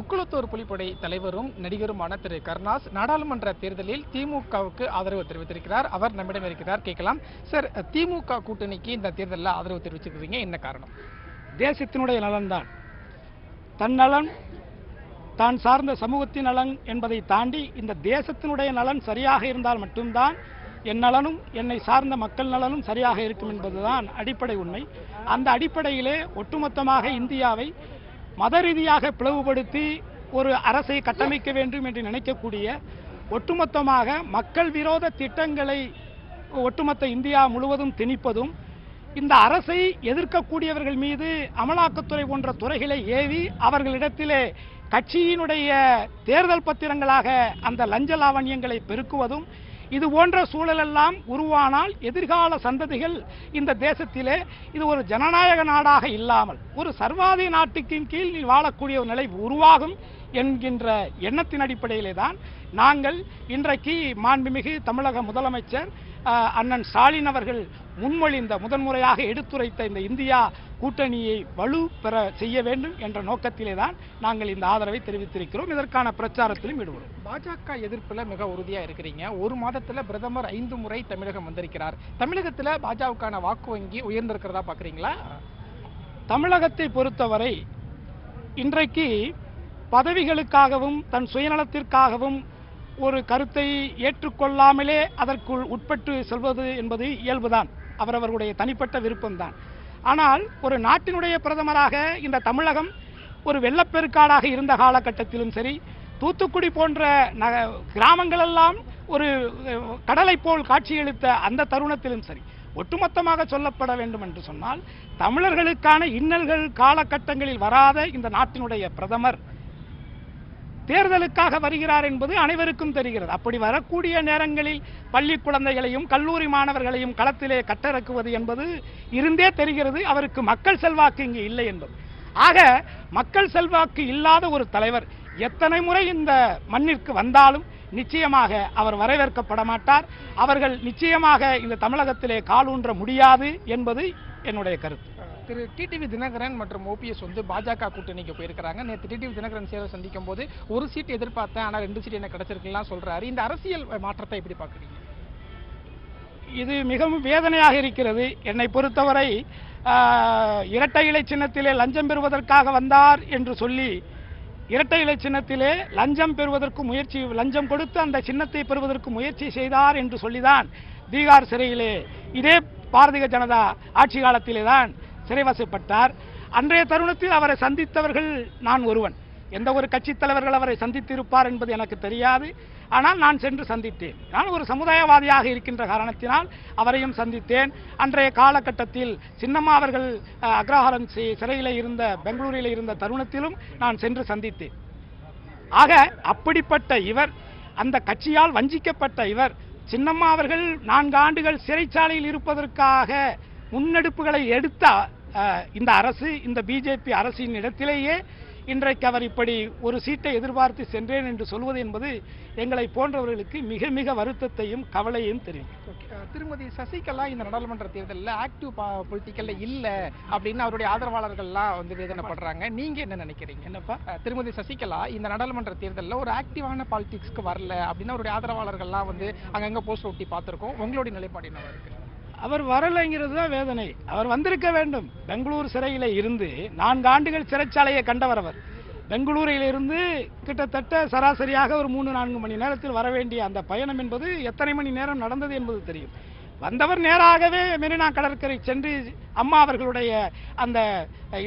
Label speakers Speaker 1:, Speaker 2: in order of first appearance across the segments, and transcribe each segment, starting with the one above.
Speaker 1: முக்குளத்தூர் புலிப்படை தலைவரும் நடிகருமான திரு கருணாஸ் நாடாளுமன்ற தேர்தலில் திமுகவுக்கு ஆதரவு தெரிவித்திருக்கிறார். அவர் நம்மிடம் இருக்கிறார், கேட்கலாம். சார், திமுக கூட்டணிக்கு இந்த தேர்தலில் ஆதரவு தெரிவிச்சிருக்கீங்க, என்ன காரணம்?
Speaker 2: தேசத்தினுடைய நலன்தான். தன் நலன், தான் சார்ந்த சமூகத்தின் நலன் என்பதை தாண்டி இந்த தேசத்தினுடைய நலன் சரியாக இருந்தால் மட்டும்தான் என் நலனும் என்னை சார்ந்த மக்கள் நலனும் சரியாக இருக்கும் என்பதுதான் அடிப்படை உண்மை. அந்த அடிப்படையிலே ஒட்டுமொத்தமாக இந்தியாவை மத ரீதியாக பிளவுபடுத்தி ஒரு அரசை கட்டமைக்க வேண்டும் என்று நினைக்கக்கூடிய, ஒட்டுமொத்தமாக மக்கள் விரோத திட்டங்களை ஒட்டுமொத்த இந்தியா முழுவதும் திணிப்பதும், இந்த அரசை எதிர்க்கக்கூடியவர்கள் மீது அமலாக்கத்துறை போன்ற துறைகளை ஏவி அவர்களிடத்திலே கட்சியினுடைய தேர்தல் பத்திரங்களாக அந்த லஞ்ச லாவண்யங்களை பெருக்குவதும், இது போன்ற சூழலெல்லாம் உருவானால் எதிர்கால சந்ததிகள் இந்த தேசத்திலே இது ஒரு ஜனநாயக நாடாக இல்லாமல் ஒரு சர்வாதி நாட்டுக்கின் கீழ் வாழக்கூடிய ஒரு நிலை உருவாகும் என்கின்ற எண்ணத்தின் அடிப்படையிலே தான் நாங்கள் இன்றைக்கு மாண்புமிகு தமிழக முதலமைச்சர் அண்ணன் ஸ்டாலின் அவர்கள் முன்மொழிந்த, முதன்முறையாக எடுத்துரைத்த இந்த இந்தியா கூட்டணியை வலு பெற செய்ய வேண்டும் என்ற நோக்கத்திலே தான் நாங்கள் இந்த ஆதரவை தெரிவித்திருக்கிறோம். இதற்கான பிரச்சாரத்திலும் ஈடுபடும்.
Speaker 1: பாஜக எதிர்ப்புல மிக உறுதியா இருக்கிறீங்க. ஒரு மாதத்துல பிரதமர் 5 முறை தமிழகம் வந்திருக்கிறார். தமிழகத்துல பாஜகவுக்கான வாக்கு வங்கி உயர்ந்திருக்கிறதா பாக்குறீங்களா?
Speaker 2: தமிழகத்தை பொறுத்தவரை இன்றைக்கு பதவிகளுக்காகவும் தன் சுயநலத்திற்காகவும் ஒரு கருத்தை ஏற்றுக்கொள்ளாமலே அதற்குள் உட்பட்டு செல்வது என்பது இயல்புதான், அவரவர்களுடைய தனிப்பட்ட விருப்பம்தான். ஆனால் ஒரு நாட்டினுடைய பிரதமராக இந்த தமிழகம் ஒரு வெள்ளப்பெருக்காடாக இருந்த காலகட்டத்திலும் சரி, தூத்துக்குடி போன்ற கிராமங்களெல்லாம் ஒரு கடலை போல் காட்சியளித்த அந்த தருணத்திலும் சரி, ஒட்டுமொத்தமாக சொல்லப்பட வேண்டும் என்று சொன்னால் தமிழர்களுக்கான இன்னல்கள் காலகட்டங்களில் வராத இந்த நாட்டினுடைய பிரதமர் தேர்தலுக்காக வருகிறார் என்பது அனைவருக்கும் தெரிகிறது. அப்படி வரக்கூடிய நேரங்களில் பள்ளி குழந்தைகளையும் கல்லூரி மாணவர்களையும் களத்திலே கட்டிறக்குவது என்பது இருந்தே தெரிகிறது அவருக்கு மக்கள் செல்வாக்கு இங்கு இல்லை என்பது. ஆக மக்கள் செல்வாக்கு இல்லாத ஒரு தலைவர் எத்தனை முறை இந்த மண்ணிற்கு வந்தாலும் நிச்சயமாக அவர் வரவேற்கப்பட மாட்டார். அவர்கள் நிச்சயமாக இந்த தமிழகத்திலே காலூன்ற முடியாது என்பது என்னுடைய கருத்து.
Speaker 1: திரு டிடிவி தினகரன் மற்றும் ஓபிஎஸ் வந்து பாஜக கூட்டணிக்கு போயிருக்கிறாங்க. நேற்று டிடிவி தினகரன் சேவை சந்திக்கும் போது ஒரு சீட் எதிர்பார்த்தேன், ஆனால் 2 சீட் எனக்கு கிடைச்சிருக்கலாம் சொல்றாரு. இந்த அரசியல் மாற்றத்தை எப்படி பார்க்குறீங்க?
Speaker 2: இது மிகவும் வேதனையாக இருக்கிறது. என்னை பொறுத்தவரை இரட்டை இலை சின்னத்திலே லஞ்சம் பெறுவதற்காக வந்தார் என்று சொல்லி, இரட்டை இலை சின்னத்திலே லஞ்சம் பெறுவதற்கு முயற்சி, லஞ்சம் கொடுத்து அந்த சின்னத்தை பெறுவதற்கு முயற்சி செய்தார் என்று சொல்லிதான் பீகார் சிறையிலே இதே பாரதிய ஜனதா ஆட்சி காலத்திலே தான் சிறைவாசப்பட்டார். அன்றைய தருணத்தில் அவரை சந்தித்தவர்கள் நான் ஒருவன். எந்த ஒரு கட்சி தலைவர்கள் அவரை சந்தித்திருப்பார் என்பது எனக்கு தெரியாது. ஆனால் நான் சென்று சந்தித்தேன். நான் ஒரு சமுதாயவாதியாக இருக்கின்ற காரணத்தினால் அவரையும் சந்தித்தேன். அன்றைய காலகட்டத்தில் சின்னம்மா அவர்கள் அக்ரஹாரம் சிறையில் இருந்த, பெங்களூரில் இருந்த தருணத்திலும் நான் சென்று சந்தித்தேன். ஆக அப்படிப்பட்ட இவர், அந்த கட்சியால் வஞ்சிக்கப்பட்ட இவர், சின்னம்மா அவர்கள் 4 ஆண்டுகள் சிறைச்சாலையில் இருப்பதற்காக முன்னெடுப்புகளை எடுத்த இந்த அரசு, இந்த பிஜேபி அரசின் இடத்திலேயே இன்றைக்கு அவர் இப்படி ஒரு சீட்டை எதிர்பார்த்து சென்றேன் என்று சொல்வது என்பது எங்களை போன்றவர்களுக்கு மிக மிக வருத்தத்தையும் கவலையும் தெரிவிக்கும்.
Speaker 1: திருமதி சசிகலா இந்த நாடாளுமன்ற தேர்தலில் ஆக்டிவ் பொலிட்டிக்கல்ல இல்ல அப்படின்னு அவருடைய ஆதரவாளர்கள்லாம் வந்து வேதனைப்படுறாங்க. நீங்க என்ன நினைக்கிறீங்க?
Speaker 2: என்னப்பா,
Speaker 1: திருமதி சசிகலா இந்த நாடாளுமன்ற தேர்தலில் ஒரு ஆக்டிவான பாலிடிக்ஸ்க்கு வரல அப்படின்னு அவருடைய ஆதரவாளர்கள்லாம் வந்து அங்கங்க போஸ்ட் ஒட்டி பார்த்திருக்கோம். உங்களுடைய நிலைப்பாடு என்னவா இருக்கு?
Speaker 2: அவர் வரலைங்கிறது தான் வேதனை. அவர் வந்திருக்க வேண்டும். பெங்களூர் சிறையில் இருந்து 4 ஆண்டுகள் சிறைச்சாலையை கண்டவர் அவர். பெங்களூரில் இருந்து கிட்டத்தட்ட சராசரியாக ஒரு 3-4 மணி நேரத்தில் வர வேண்டிய அந்த பயணம் என்பது எத்தனை மணி நேரம் நடந்தது என்பது தெரியும். வந்தவர் நேராகவே மெரினா கடற்கரை சென்று அம்மா அவர்களுடைய அந்த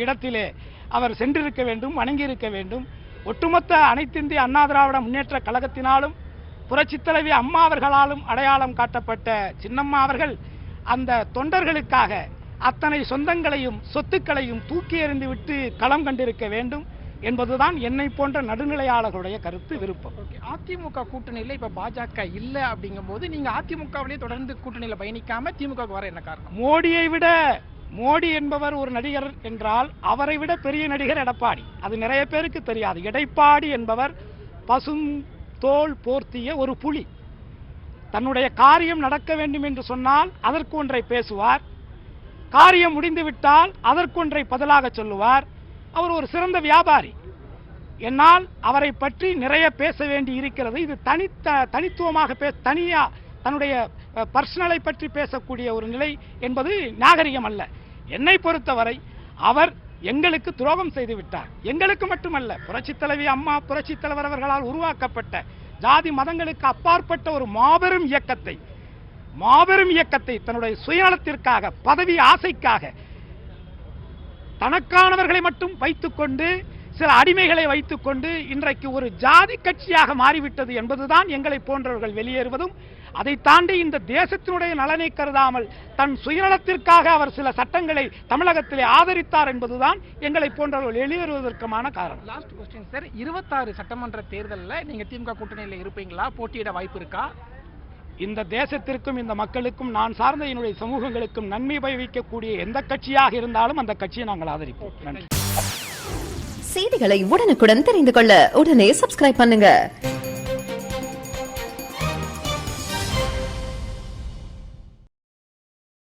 Speaker 2: இடத்திலே அவர் சென்றிருக்க வேண்டும், வணங்கியிருக்க வேண்டும். ஒட்டுமொத்த அனைத்திந்திய அண்ணா திராவிட முன்னேற்ற கழகத்தினாலும் புரட்சித் தலைவி அம்மா அவர்களாலும் அடையாளம் காட்டப்பட்ட சின்னம்மா அவர்கள் அந்த தொண்டர்களுக்காக அத்தனை சொந்தங்களையும் சொத்துக்களையும் தூக்கி எறிந்து விட்டு களம் கண்டிருக்க வேண்டும் என்பதுதான் என்னை போன்ற நடுநிலையாளர்களுடைய கருத்து, விருப்பம்.
Speaker 1: அதிமுக கூட்டணியில் இப்ப பாஜக இல்ல அப்படிங்கும் போது நீங்க அதிமுகவிலே தொடர்ந்து கூட்டணியில பயணிக்காம திமுக வர என்ன காரணம்?
Speaker 2: மோடியை விட, மோடி என்பவர் ஒரு நடிகர் என்றால் அவரை விட பெரிய நடிகர் எடப்பாடி. அது நிறைய பேருக்கு தெரியாது. எடப்பாடி என்பவர் பசும் தோல் போர்த்திய ஒரு புலி. தன்னுடைய காரியம் நடக்க வேண்டும் என்று சொன்னால் அதற்கு ஒன்றை பேசுவார், காரியம் முடிந்துவிட்டால் அதற்கொன்றை பதிலாக சொல்லுவார். அவர் ஒரு சிறந்த வியாபாரி. என்னால் அவரை பற்றி நிறைய பேச வேண்டி இருக்கிறது. இது தனித்துவமாக தனியா தன்னுடைய பர்சனலை பற்றி பேசக்கூடிய ஒரு நிலை என்பது நாகரிகம் அல்ல. என்னை பொறுத்தவரை அவர் எங்களுக்கு துரோகம் செய்து விட்டார். எங்களுக்கு மட்டுமல்ல, புரட்சித் தலைவி அம்மா, புரட்சித் தலைவர் அவர்களால் உருவாக்கப்பட்ட ஜாதி மதங்களுக்கு அப்பாற்பட்ட ஒரு மாபெரும் இயக்கத்தை தன்னுடைய சுயநலத்திற்காக, பதவி ஆசைக்காக, தனக்கானவர்களை மட்டும் வைத்துக்கொண்டு, சில அடிமைகளை வைத்துக்கொண்டு இன்றைக்கு ஒரு ஜாதி கட்சியாக மாறிவிட்டது என்பதுதான் எங்களை போன்றவர்கள் வெளியேறுவதும், அதை தாண்டி இந்த தேசத்தினுடைய நலனை கருதாமல் தன் சுயநலத்திற்காக அவர் சில சட்டங்களை தமிழகத்திலே ஆதரித்தார் என்பதுதான் எங்களை போன்றவர்கள் வெளியேறுவதற்கான காரணம்.
Speaker 1: லாஸ்ட் क्वेश्चन சார், 26 சட்டமன்ற தேர்தலில் நீங்க திமுக கூட்டணியில் இருப்பீங்களா? போட்டியிட வாய்ப்பு இருக்கா?
Speaker 2: இந்த தேசத்திற்கும் இந்த மக்களுக்கும் நான் சார்ந்த என்னுடைய சமூகங்களுக்கும் நன்மை பயவிக்கக்கூடிய எந்த கட்சியாக இருந்தாலும் அந்த கட்சியை நாங்கள் ஆதரிப்போம். நன்றி.
Speaker 3: செய்திகளை உடனுக்குடன் தெரிந்து கொள்ள உடனே சப்ஸ்கிரைப் பண்ணுங்க.